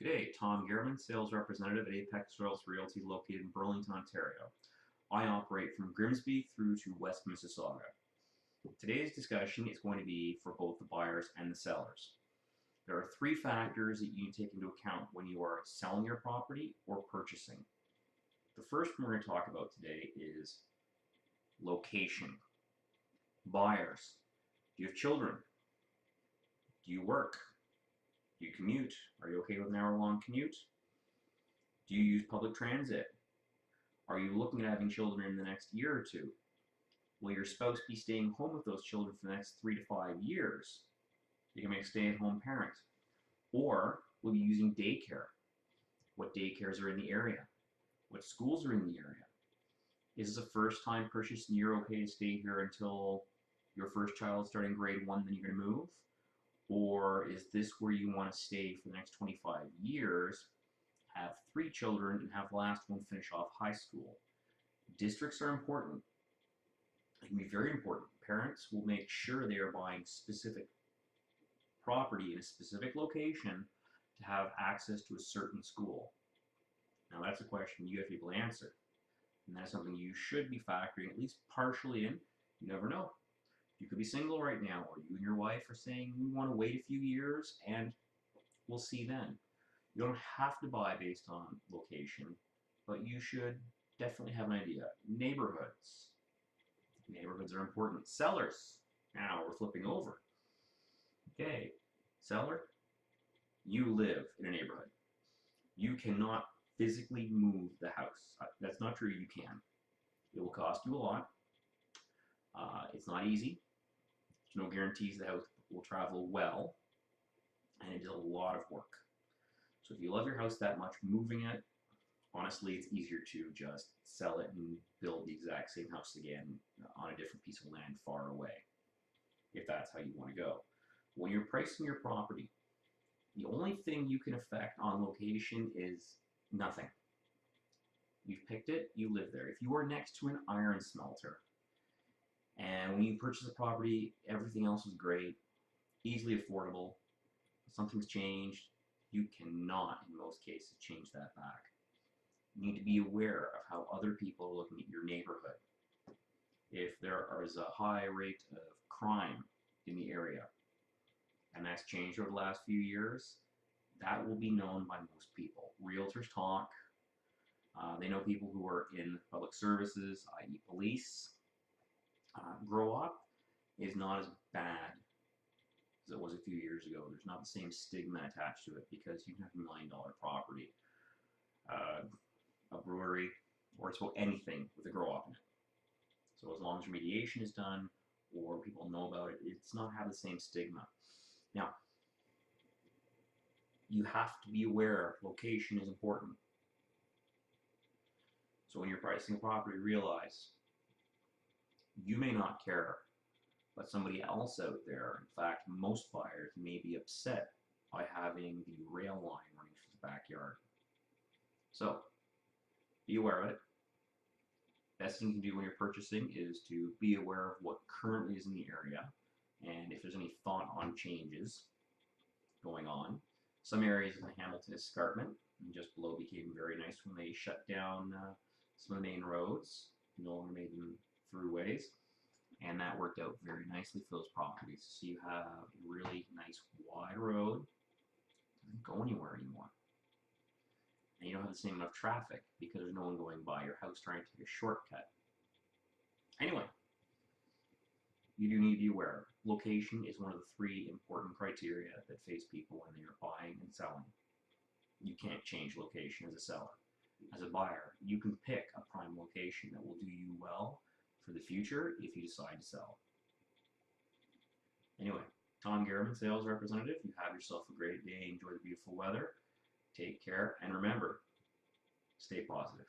G'day, Tom Gehrman, sales representative at Apex Royals Realty located in Burlington, Ontario. I operate from Grimsby through to West Mississauga. Today's discussion is going to be for both the buyers and the sellers. There are three factors that you need to take into account when you are selling your property or purchasing. The first one we're going to talk about today is location. Buyers. Do you have children? Do you work? Do you commute? Are you okay with an hour-long commute? Do you use public transit? Are you looking at having children in the next year or two? Will your spouse be staying home with those children for the next 3 to 5 years? You can make a stay-at-home parent. Or will you be using daycare? What daycares are in the area? What schools are in the area? Is this a first-time purchase and you're okay to stay here until your first child is starting grade 1, then you're going to move? Or is this where you want to stay for the next 25 years, have 3 children, and have the last one finish off high school? Districts are important. They can be very important. Parents will make sure they are buying specific property in a specific location to have access to a certain school. Now that's a question you have to be able to answer. And that's something you should be factoring at least partially in. You never know. You could be single right now, or you and your wife are saying, we want to wait a few years and we'll see then. You don't have to buy based on location, but you should definitely have an idea. Neighborhoods. Neighborhoods are important. Sellers. Now we're flipping over. Okay, seller, you live in a neighborhood. You cannot physically move the house. That's not true, you can. It will cost you a lot. It's not easy. There's no guarantees the house will travel well, and it is a lot of work. So if you love your house that much, moving it, honestly, it's easier to just sell it and build the exact same house again on a different piece of land far away, if that's how you want to go. When you're pricing your property, the only thing you can affect on location is nothing. You've picked it, you live there. If you are next to an iron smelter, and when you purchase a property, everything else is great, easily affordable, something's changed, you cannot, in most cases, change that back. You need to be aware of how other people are looking at your neighborhood. If there is a high rate of crime in the area, and that's changed over the last few years, that will be known by most people. Realtors talk. They know people who are in public services, i.e. police. Grow up is not as bad as it was a few years ago. There's not the same stigma attached to it because you can have $1 million property, a brewery, or it's about anything with a grow up in it. So as long as remediation is done or people know about it, it's not have the same stigma. Now, you have to be aware location is important. So when you're pricing a property, realize you may not care, but somebody else out there, in fact, most buyers may be upset by having the rail line running through the backyard. So, be aware of it. Best thing you can do when you're purchasing is to be aware of what currently is in the area, and if there's any thought on changes going on. Some areas of the Hamilton escarpment, and just below, became very nice when they shut down some of the main roads, no longer made them throughways, and that worked out very nicely for those properties. So you have a really nice wide road, doesn't go anywhere anymore, and you don't have the same amount of traffic because there's no one going by your house trying to take a shortcut. Anyway, you do need to be aware. Location is one of the 3 important criteria that face people when they are buying and selling. You can't change location as a seller. As a buyer, you can pick a prime location that will do you well for the future if you decide to sell. Anyway, Tom Gehrman, sales representative. You have yourself a great day. Enjoy the beautiful weather. Take care. And remember, stay positive.